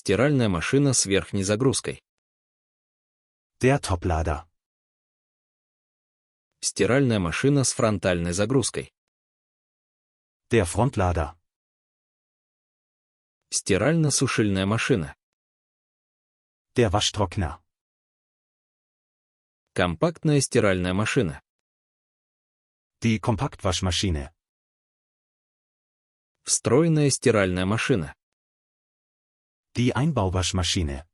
Стиральная машина с верхней загрузкой. Der Toplader. Стиральная машина с фронтальной загрузкой. Der Frontlader. Стирально-сушильная машина. Der Waschtrockner. Компактная стиральная машина. Die Kompaktwaschmaschine. Встроенная стиральная машина. Die Einbauwaschmaschine.